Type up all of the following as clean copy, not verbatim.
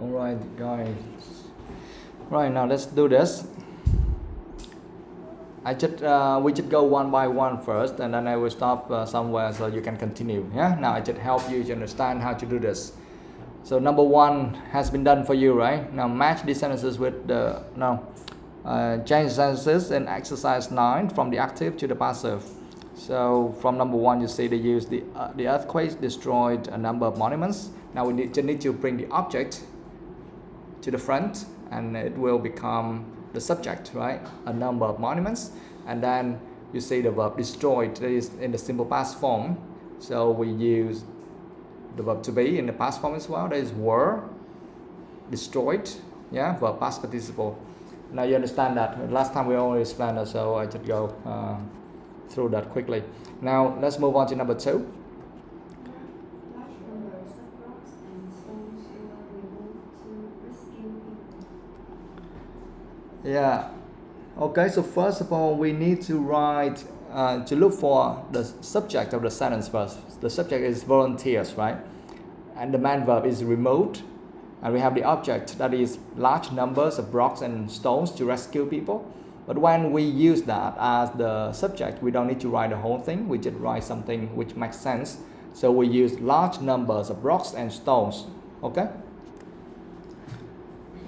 Alright guys, right now let's do this. We should go one by one first, and then I will stop somewhere so you can continue. Yeah, now I just help you to understand how to do this. So number one has been done for you, right? Now match these sentences with the change sentences in exercise 9 from the active to the passive. So from number one, you see they use the earthquakes destroyed a number of monuments. Now we just need to bring the object to the front, and it will become the subject, right? A number of monuments, and then you see the verb destroyed, that is in the simple past form. So we use the verb to be in the past form as well. That is were destroyed, yeah, verb past participle. Now you understand that. Last time we already explained that, so I just go through that quickly. Now let's move on to number two. Yeah, okay, so first of all we need to write to look for the subject of the sentence first. The subject is volunteers, right? And the main verb is removed, and we have the object, that is large numbers of rocks and stones to rescue people. But when we use that as the subject, we don't need to write the whole thing, we just write something which makes sense. So we use large numbers of rocks and stones. Okay,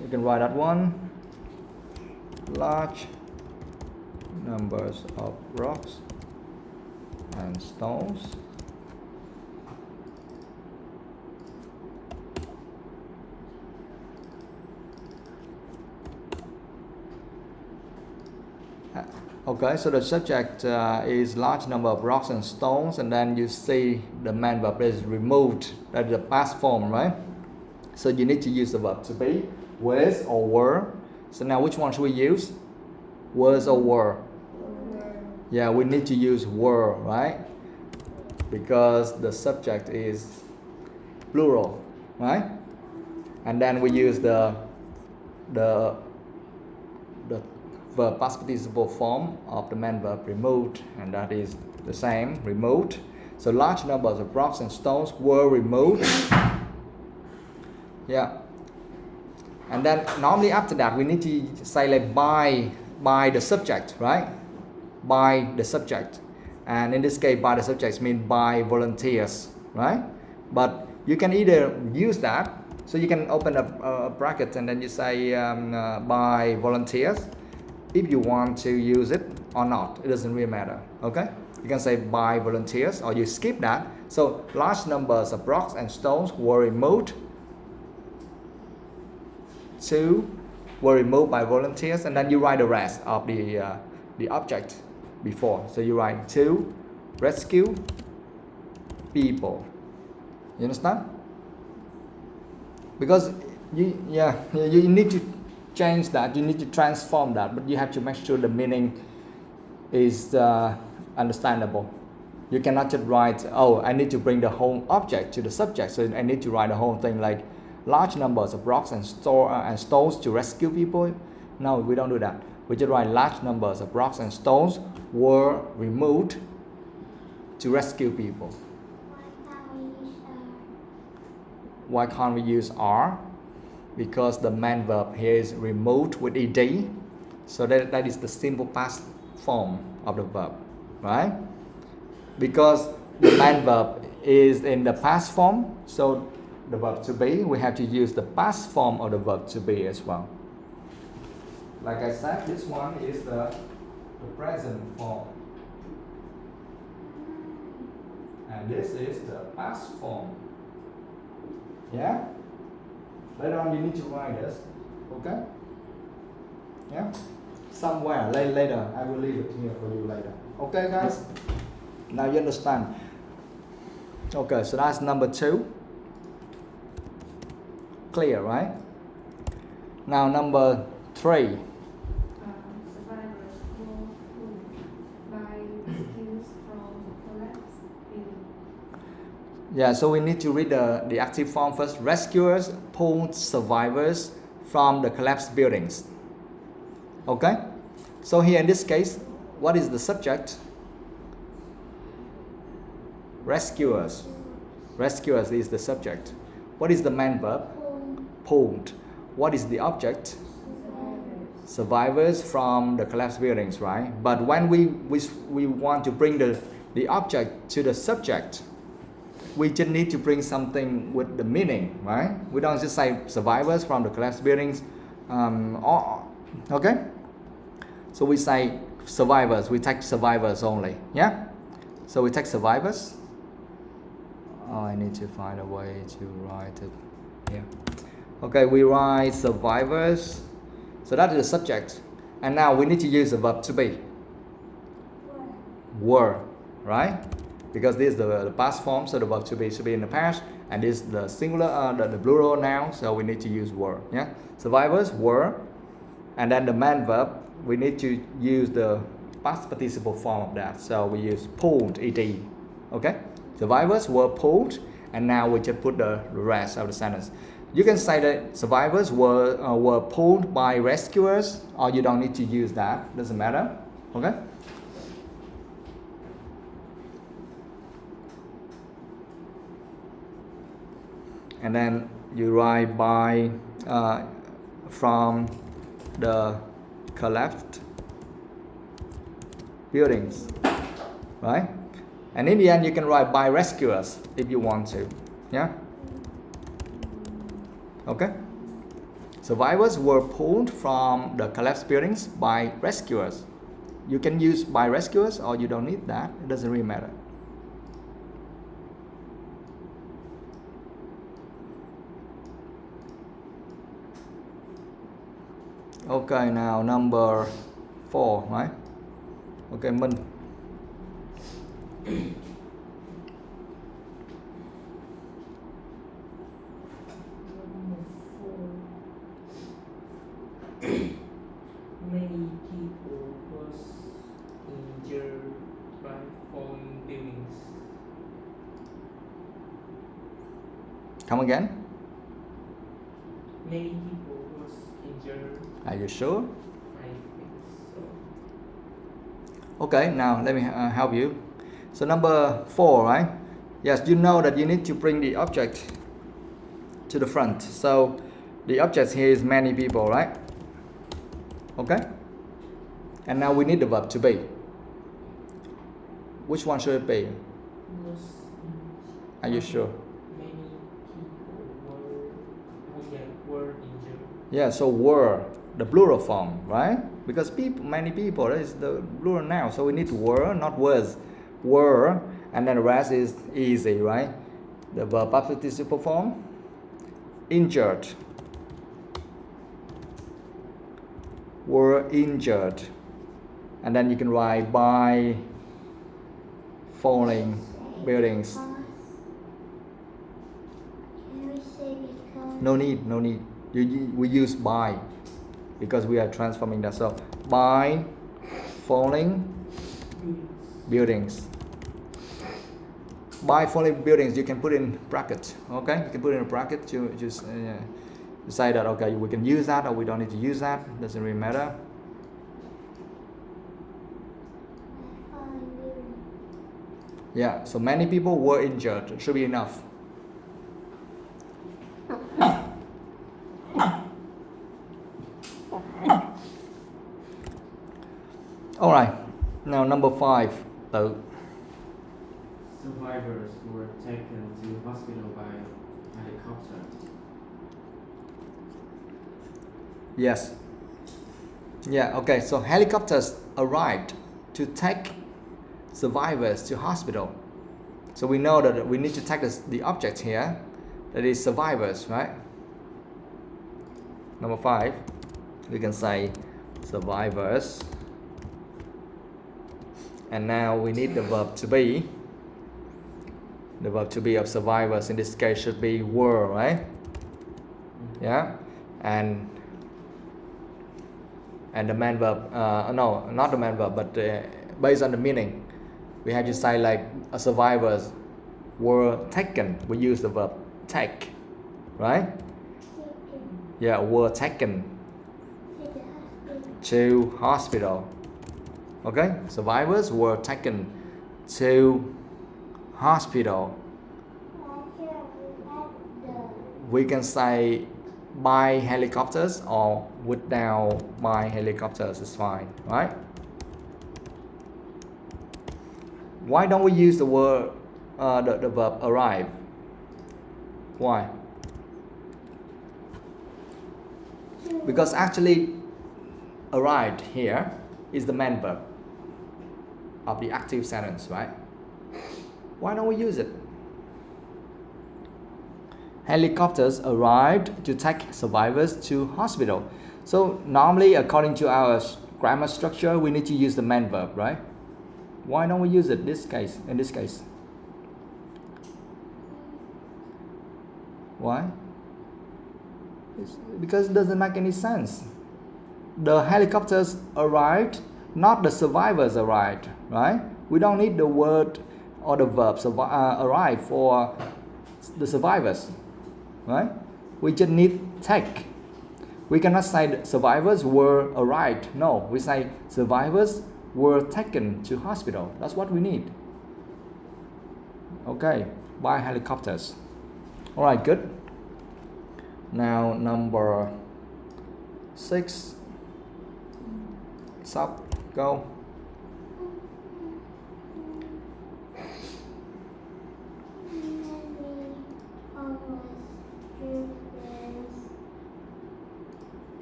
you can write that one. Large numbers of rocks and stones okay, so the subject is large number of rocks and stones, and then you see the main verb is removed, that is the past form, right? So you need to use the verb to be, was or were. So now which one should we use? Was or were? Yeah, we need to use were, right? Because the subject is plural, right? And then we use the verb past participle form of the main verb removed, and that is the same, removed. So large numbers of rocks and stones were removed. Yeah. And then normally after that we need to say like by the subject, right? By the subject. And in this case by the subject means by volunteers, right? But you can either use that, so you can open a bracket and then you say by volunteers if you want to use it or not. It doesn't really matter, okay? You can say by volunteers, or you skip that. So large numbers of rocks and stones were removed. Two were removed by volunteers, and then you write the rest of the object before. So you write to rescue people. You understand? Because you need to change that, you need to transform that, but you have to make sure the meaning is understandable. You cannot just write, oh, I need to bring the whole object to the subject, so I need to write the whole thing like large numbers of rocks and stones to rescue people. No, we don't do that. We just write large numbers of rocks and stones were removed to rescue people. Why can't we use are? Because the main verb here is removed with ed, so that is the simple past form of the verb, right? Because the main verb is in the past form, so the verb to be, we have to use the past form of the verb to be as well. Like I said, this one is the present form, and this is the past form. Yeah? Later on you need to write this, okay? Yeah? Somewhere later, I will leave it here for you later. Okay guys? Now you understand. Okay, so that's number two. Clear, right? Now number three. Survivors were pulled by rescues from collapse building. Yeah, so we need to read the active form first. Rescuers pulled survivors from the collapsed buildings. Okay? So here in this case, what is the subject? Rescuers. Rescuers is the subject. What is the main verb? pulled. What is the object? Survivors from the collapsed buildings, right? But when we want to bring the object to the subject, we just need to bring something with the meaning, right? We don't just say survivors from the collapsed buildings. Okay? So we say survivors, we take survivors only, yeah? So we take survivors. Oh, I need to find a way to write it here. Okay, we write survivors. So that is the subject. And now we need to use the verb to be. Were, right? Because this is the past form, so the verb to be should be in the past, and this is the singular, the plural noun, so we need to use were. Yeah, survivors were, and then the main verb we need to use the past participle form of that. So we use pulled, ed. Okay, survivors were pulled, and now we just put the rest of the sentence. You can say that survivors were pulled by rescuers, or you don't need to use that. Doesn't matter. Okay. And then you write by from the collapsed buildings, right? And in the end, you can write by rescuers if you want to, yeah. Okay. Survivors were pulled from the collapsed buildings by rescuers. You can use by rescuers, or you don't need that. It doesn't really matter. Okay, now number 4, right? Okay, Minh. Many people was injured by falling buildings. Come again? Many people was injured. Are you sure? I think so. Okay, now let me help you. So number 4, right? Yes, you know that you need to bring the object to the front. So the object here is many people, right? Okay? And now we need the verb to be. Which one should it be? Was Are you sure? Many people were injured. Yeah, so were, the plural form, right? Because people, many people, that is the plural noun. So we need were, not was. Were, and then the rest is easy, right? The verb participle form, injured. Were injured. And then you can write by falling buildings. No need, no need. We use by because we are transforming that. So by falling buildings. By falling buildings, you can put in bracket. Okay, you can put in a bracket to just say that okay, we can use that or we don't need to use that. Doesn't really matter. Yeah, so many people were injured. It should be enough. All right, now number 5. Survivors were taken to hospital by helicopter. Yes. Yeah, okay, so helicopters arrived to take survivors to hospital. So we know that we need to take the object here, that is survivors, right? Number 5, we can say survivors. And now we need the verb to be. The verb to be of survivors in this case should be were, right? Yeah, and the main verb, no, not the main verb, but based on the meaning, we have to say like survivors were taken. We use the verb take, right? Yeah, were taken to hospital. Okay, survivors were taken to hospital. We can say by helicopters or without by helicopters is fine, right? Why don't we use the word the verb arrive? Why? Because actually arrived here is the main verb of the active sentence, right? Why don't we use it? Helicopters arrived to take survivors to hospital. So normally, according to our grammar structure, we need to use the main verb, right? Why don't we use it in this case? Why? Because it doesn't make any sense. The helicopters arrived, not the survivors arrived, right? We don't need the word or the verb arrive for the survivors, right? We just need take. We cannot say the survivors were arrived. No, we say survivors were taken to hospital. That's what we need. Okay, by helicopters. All right, good. Now number 6. Stop. Go.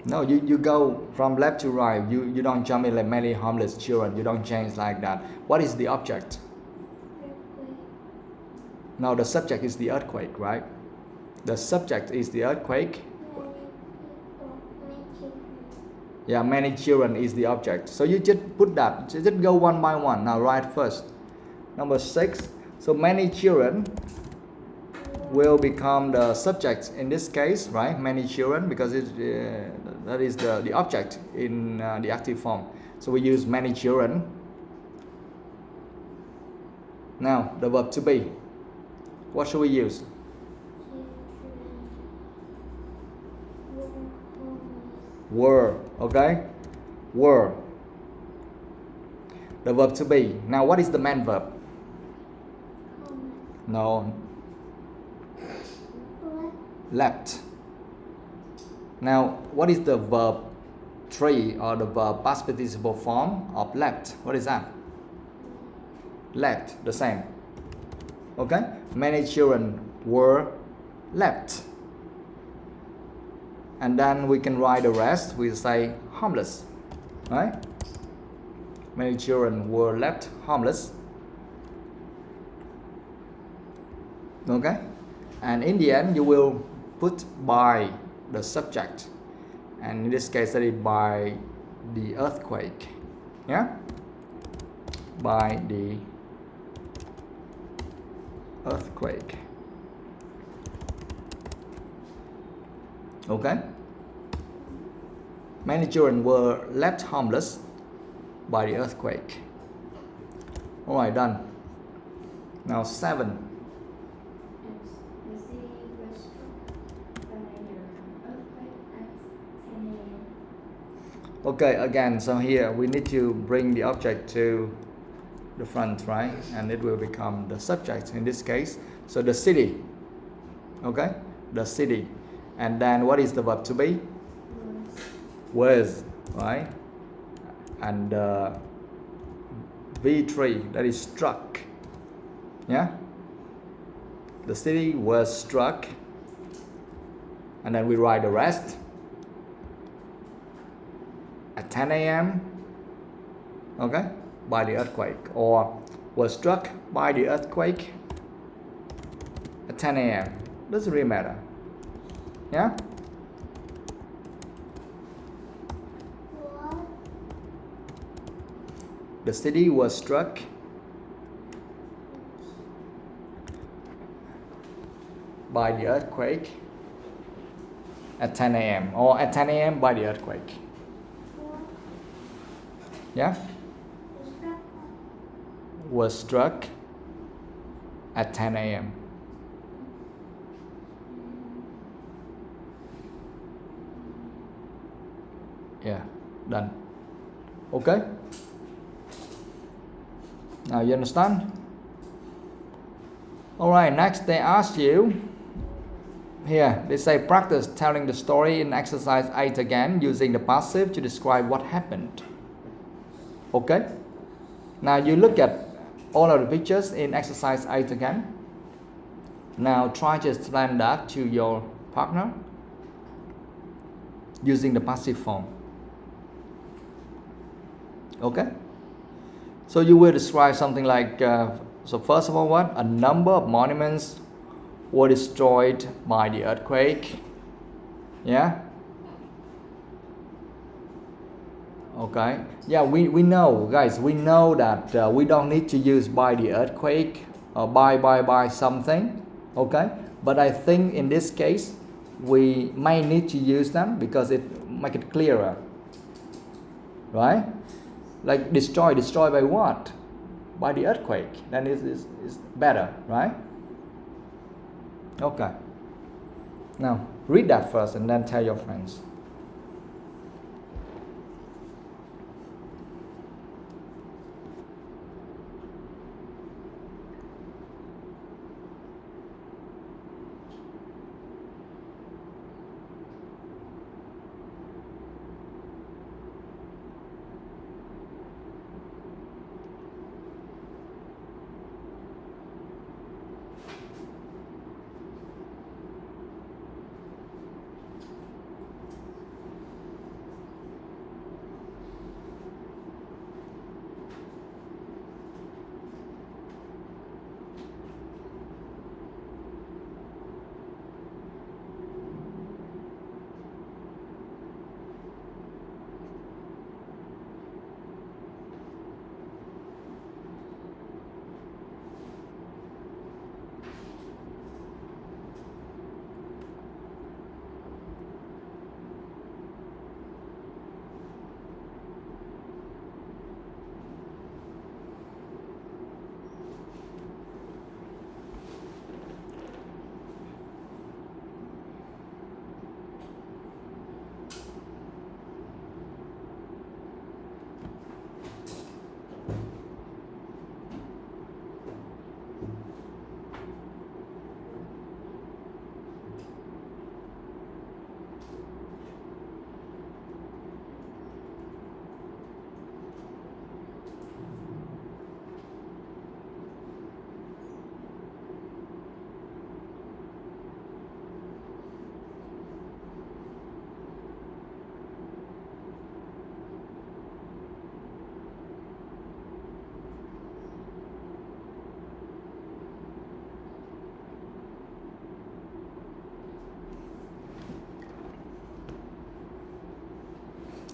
No, you go from left to right. You don't jump in like many homeless children. You don't change like that. What is the object? No, the subject is the earthquake, right? The subject is the earthquake. Yeah, many children is the object. So you just put that. Just go one by one. Now write first. Number 6. So many children will become the subject in this case, right? Many children, because that is the object in the active form. So we use many children. Now the verb to be. What should we use? Were, okay? Were. The verb to be. Now what is the main verb? No. Left. Now what is the verb 3 or the verb past participle form of left? What is that? Left, the same. Okay? Many children were left. And then we can write the rest. We say homeless, right? Many children were left homeless. Okay? And in the end, you will put by the subject. And in this case, that is by the earthquake. Yeah? By the earthquake. Okay? Many children were left homeless by the earthquake. Alright, done. Now 7. The city was struck by the earthquake at 10 a.m. Okay, again, so here we need to bring the object to the front, right? And it will become the subject in this case. So the city. Okay? The city. And then what is the verb to be? Was, right? And V3, that is struck. Yeah? The city was struck. And then we write the rest. At 10 a.m. Okay? By the earthquake. Or was struck by the earthquake at 10 a.m. Doesn't really matter. Yeah? The city was struck by the earthquake at 10 a.m. or at 10 a.m. by the earthquake. Yeah? Was struck at 10 a.m. Yeah, done. Okay? Now you understand? Alright, next they ask you, here they say practice telling the story in exercise 8 again using the passive to describe what happened. Okay? Now you look at all of the pictures in exercise 8 again. Now try to explain that to your partner using the passive form. Okay? So you will describe something like, so first of all, what? A number of monuments were destroyed by the earthquake. Yeah? Okay. Yeah, we know, guys, we know that we don't need to use by the earthquake or by something. Okay? But I think in this case, we may need to use them because it make it clearer. Right? Like destroy by what? By the earthquake. Then it's better, right? Okay. Now read that first and then tell your friends.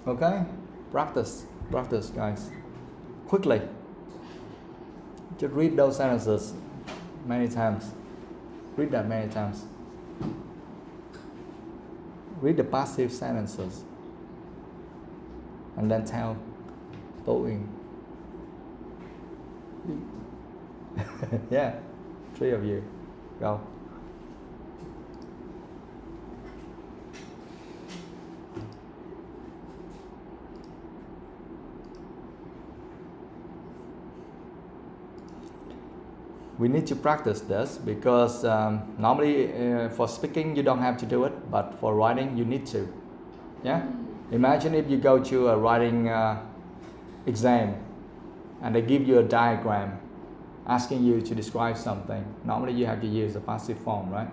Okay? Practice, guys. Quickly. Just read those sentences many times. Read that many times. Read the passive sentences. And then tell Toin. Yeah, 3 of you. Go. We need to practice this because normally for speaking you don't have to do it, but for writing you need to. Yeah? Imagine if you go to a writing exam and they give you a diagram asking you to describe something. Normally you have to use a passive form, right?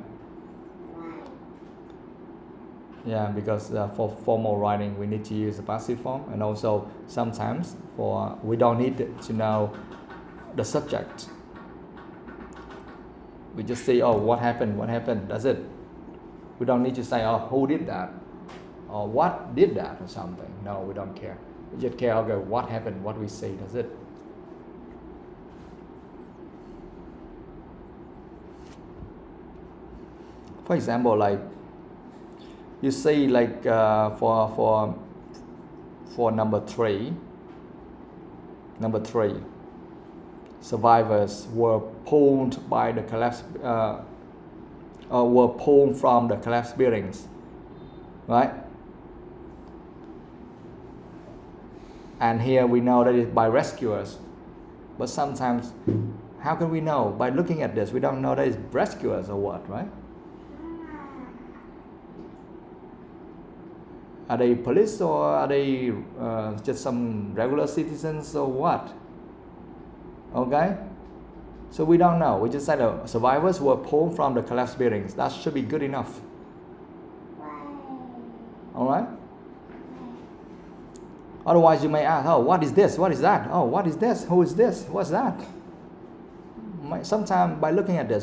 Yeah, because for formal writing we need to use a passive form, and also sometimes we don't need to know the subject. We just say, oh, what happened, that's it. We don't need to say, oh, who did that? Or what did that or something. No, we don't care. We just care, okay, what happened, what we say, that's it. For example, like, you see like for number three, survivors were pulled by the collapse, were pulled from the collapsed buildings, right? And here we know that it's by rescuers, but sometimes, how can we know? By looking at this, we don't know that it's rescuers or what, right? Are they police or are they just some regular citizens or what? Okay? So we don't know. We just said the survivors were pulled from the collapsed buildings. That should be good enough. Alright? Otherwise you may ask, oh, what is this? What is that? Oh, what is this? Who is this? What's that? Sometimes by looking at this,